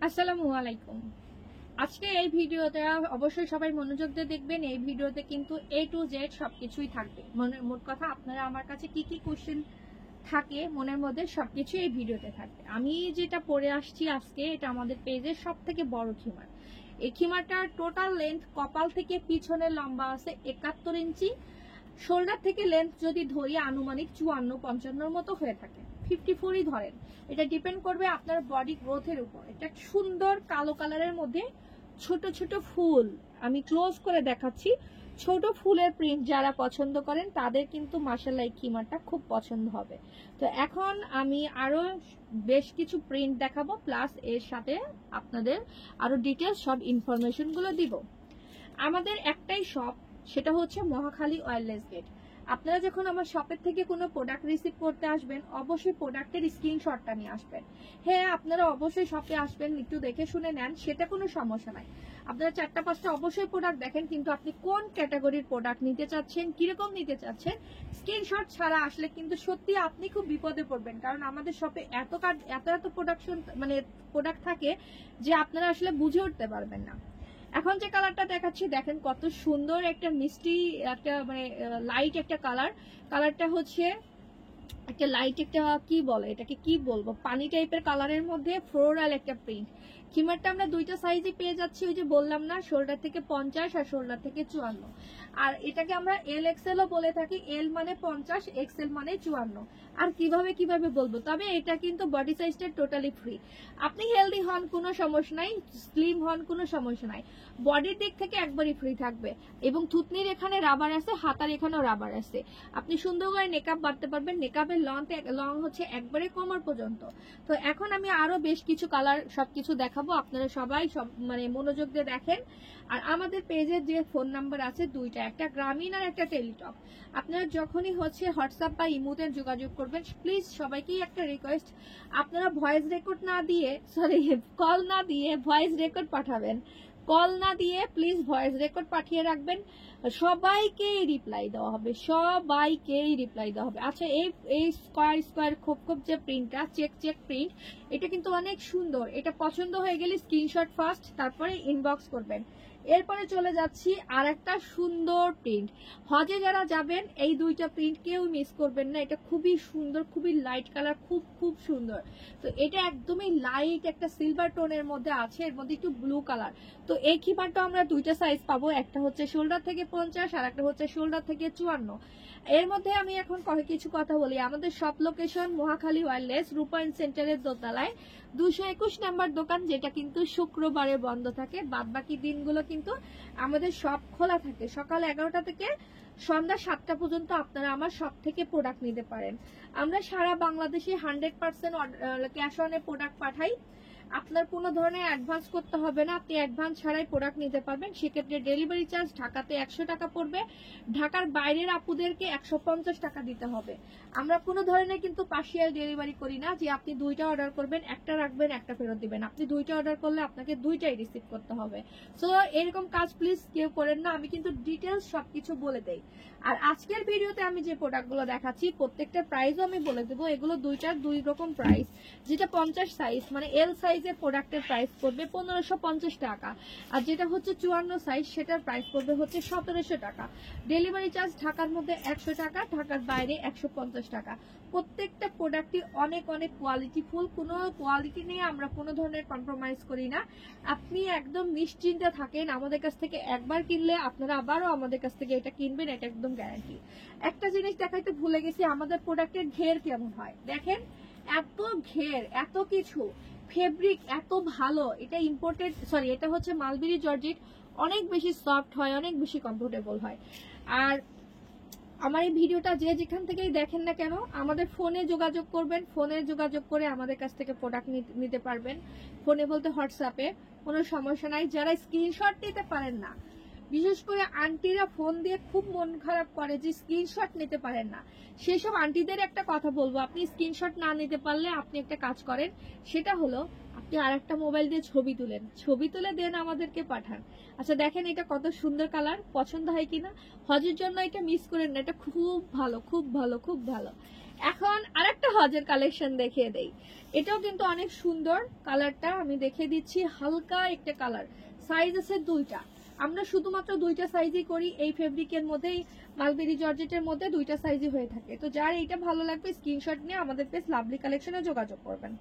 আসসালামু আলাইকুম। আজকে এই ভিডিওতে অবশ্যই সবাই মনোযোগ দিয়ে দেখবেন। এই ভিডিওতে কিন্তু A to Z সবকিছুই থাকবে। মোট কথা আপনারা আমার কাছে কি কি কোশ্চেন থাকে মনের মধ্যে সবকিছু এই ভিডিওতে থাকবে। আমি যেটা পরে আসছি আজকে, এটা আমাদের পেজের সব থেকে বড় খিমার। এই খিমারটার টোটাল লেন্থ কপাল থেকে পিছনে লম্বা আছে 71 ইঞ্চি। শোল্ডার থেকে লেন্থ যদি ধরি আনুমানিক 54-55 মতো হয়ে থাকে, 54ই ধরেন। এটা ডিপেন্ড করবে আপনার বডি গ্রোথের উপর। এটা সুন্দর কালো কালারের মধ্যে ছোট ছোট ফুল, আমি ক্লোজ করে দেখাচ্ছি। ছোট ফুলের প্রিন্ট যারা পছন্দ করেন তাদের কিন্তু মাশাআল্লাহ এই খিমারটা খুব পছন্দ হবে। তো এখন আমি আরো বেশ কিছু প্রিন্ট দেখাবো, প্লাস এর সাথে আপনাদের আরো ডিটেলস সব ইনফরমেশন গুলো দিব। আমাদের একটাই শপ, সেটা হচ্ছে মহাখালী ওয়্যারলেস গেট। আপনারা যখন আমার শপের থেকে কোনো প্রোডাক্ট রিসিভ করতে আসবেন, অবশ্যই প্রোডাক্টের স্ক্রিনশটটা নিয়ে আসবেন। হ্যাঁ, আপনারা অবশ্যই শপে আসবেন, একটু দেখে শুনে নেন, সেটা কোনো সমস্যা নাই। আপনারা 4-5টা অবশ্যই প্রোডাক্ট দেখেন, কিন্তু আপনি কোন ক্যাটাগরির প্রোডাক্ট নিতে চাচ্ছেন, কিরকম নিতে চাচ্ছেন, স্ক্রিনশট ছাড়া আসলে কিন্তু সত্যি আপনি খুব বিপদে পড়বেন। কারণ আমাদের শপে এত প্রোডাকশন মানে প্রোডাক্ট থাকে যে আপনারা আসলে বুঝে উঠতে পারবেন না। এখন যে কালারটা দেখাচ্ছি দেখেন কত সুন্দর একটা মিষ্টি একটা মানে লাইট একটা কালারটা হচ্ছে একটা লাইট একটা কি বলে এটাকে, কি বলবো, পানি টাইপের কালারের মধ্যে ফ্লোরাল একটা প্রিন্ট। খিমারটা আমরা দুইটা সাইজে পেয়ে যাচ্ছি, ওই যে বললাম না, শোল্ডার থেকে 50 আর শোল্ডার থেকে 54। আর এটাকে আমরা এল এক্সেলও বলে থাকি। এল মানে 50, এক্সেল মানে 54। আর কিভাবে বলবো, তবে এটা কিন্তু বডি সাইজটা টোটালি ফ্রি। আপনি হেলদি হন কোনো সমস্যা নাই, স্লিম হন কোনো সমস্যা নাই, বডির দিক থেকে একবারই ফ্রি থাকবে। এবং থুতনির এখানে রাবার আছে, হাতার এখানেও রাবার আছে। আপনি সুন্দর করে মেকআপ বাড়তে পারবেন। মেকআপের লং হচ্ছে একবারে কোমর পর্যন্ত। তো এখন আমি আরো বেশ কিছু কালার সবকিছু দেখাবো, আপনারা সবাই সব মানে মনোযোগ দিয়ে দেখেন। আর আমাদের পেজের যে ফোন নাম্বার আছে দুইটা, একটা গ্রামীণ আর একটা টেলিটক। আপনারা যখনই হচ্ছে হোয়াটসঅ্যাপ বা ইমোতে যোগাযোগ করবেন, প্লিজ সবাইকেই একটা রিকোয়েস্ট, আপনারা ভয়েস রেকর্ড না দিয়ে, সরি কল না দিয়ে ভয়েস রেকর্ড পাঠাবেন। কল না দিয়ে প্লিজ ভয়েস রেকর্ড পাঠিয়ে রাখবেন। সবাইকেই রিপ্লাই দেওয়া হবে, সবাইকেই রিপ্লাই দেওয়া হবে। আচ্ছা, এই স্কোয়ার খোপ যে প্রিন্টটা, চেক প্রিন্ট, এটা কিন্তু অনেক সুন্দর। এটা পছন্দ হয়ে গেলে স্ক্রিনশট ফার্স্ট, তারপরে ইনবক্স করবেন। এরপরে চলে যাচ্ছি আর একটা সুন্দর প্রিন্ট। হজে যারা যাবেন এই দুইটা প্রিন্ট কেউ মিস করবেন না। এটা খুবই সুন্দর, খুবই লাইট কালার, খুব সুন্দর। তো এটা একদমই লাইট একটা সিলভার টোনের মধ্যে আছে, এর মধ্যে একটু ব্লু কালার। তো এই খিমারটা আমরা দুইটা সাইজ পাবো, একটা হচ্ছে শোল্ডার থেকে 50 আর একটা হচ্ছে শোল্ডার থেকে 54। এর মধ্যে আমি এখন কিছু কথা বলি। আমাদের সব লোকেশন মহাখালী ওয়্যারলেস রূপায়ণ সেন্টারের দোতলায় 221 নাম্বার দোকান, যেটা কিন্তু শুক্রবারে বন্ধ থাকে। বাদ বাকি দিনগুলো কিন্তু আমাদের সব খোলা থাকে। সকাল 11টা থেকে সন্ধ্যা 7টা পর্যন্ত আপনারা আমার সব থেকে প্রোডাক্ট নিতে পারেন। আমরা সারা বাংলাদেশে 100% ক্যাশ অনে প্রোডাক্ট পাঠাই। আপনার কোনো ধরনের অ্যাডভান্স করতে হবে না, আপনি অ্যাডভান্স ছাড়াই প্রোডাক্ট নিতে পারবেন। সেক্ষেত্রে ডেলিভারি চার্জ ঢাকাতে 100 টাকা পড়বে, ঢাকার বাইরের আপুদেরকে 150 টাকা দিতে হবে। আমরা কোনো ধরনের কিন্তু পার্সিয়াল ডেলিভারি করি না, যে আপনি দুইটা অর্ডার করবেন, একটা রাখবেন একটা ফেরত দিবেন। আপনি দুইটা অর্ডার করলে আপনাকে দুইটাই রিসিভ করতে হবে। সো এরকম কাজ প্লিজ কেউ করেন না, আমি কিন্তু ডিটেলস সবকিছু বলে দেই। আর আজকের ভিডিওতে আমি যে প্রোডাক্টগুলো দেখাচ্ছি প্রত্যেকটা প্রাইসও আমি বলে দেবো। এগুলো দুইটার দুই রকম প্রাইস। যেটা 50 সাইজ মানে এল সাইজের প্রোডাক্টের প্রাইস পড়বে 1550 টাকা, আর যেটা হচ্ছে 54 সাইজ সেটার প্রাইস পড়বে হচ্ছে 1700 টাকা। ডেলিভারি চার্জ ঢাকার মধ্যে 100 টাকা, ঢাকার বাইরে 150 টাকা। প্রত্যেকটা প্রোডাক্টই অনেক কোয়ালিটিফুল, কোনো কোয়ালিটি নিয়ে আমরা কোনো ধরনের কম্প্রোমাইজ করি না। আপনি একদম নিশ্চিন্তে থাকেন, আমাদের কাছ থেকে একবার কিনলে আপনারা আবারও আমাদের কাছ থেকে এটা কিনবেন, এটা একদম গ্যারান্টি। একটা জিনিস দেখাইতে ভুলে গেছি, আমাদের প্রোডাক্টের ঘের কেমন হয় দেখেন। এত ঘের, এত কিছু, ফেব্রিক এত ভালো। এটা ইম্পোর্টেড, সরি এটা হচ্ছে মালবেরি জর্জেট, অনেক বেশি সফট হয়, অনেক বেশি কমফোর্টেবল হয়। আর আমার এই ভিডিওটা যে যেখান থেকেই দেখেন না কেন, আমাদের ফোনে যোগাযোগ করবেন, ফোনে যোগাযোগ করে আমাদের কাছ থেকে প্রোডাক্ট নিতে পারবেন। ফোনে বলতে হোয়াটসঅ্যাপে, কোনো সমস্যা নাই। যারা স্ক্রিনশট নিতে পারেন না, বিশেষ করে আন্টিরা ফোন দিয়ে খুব মন খারাপ করে যে স্ক্রিনশট নিতে পারেন না, সেসব আন্টিদের একটা কথা বলবো, আপনি স্ক্রিনশট না নিতে পারলে আপনি একটা কাজ করেন, সেটা হলো আপনি আরেকটা মোবাইল দিয়ে ছবি তুলে দেন, আমাদেরকে পাঠান। আচ্ছা দেখেন এটা কত সুন্দর কালার, পছন্দ হয় কিনা। হজের জন্য এটা মিস করেন না, এটা খুব ভালো। এখন আরেকটা হজের কালেকশন দেখিয়ে দেই, এটাও কিন্তু অনেক সুন্দর কালারটা, আমি দেখিয়ে দিচ্ছি। হালকা একটা কালার, সাইজ আছে দুইটা, আমরা শুধুমাত্র দুইটা সাইজই করি এই ফেব্রিকের মধ্যেই, মালবেরি জর্জেটের মধ্যে দুইটা সাইজই হয়ে থাকে। তো যার এইটা ভালো লাগবে স্ক্রিনশট নিয়ে আমাদের পেজ লাভলি কালেকশনে যোগাযোগ করবেন।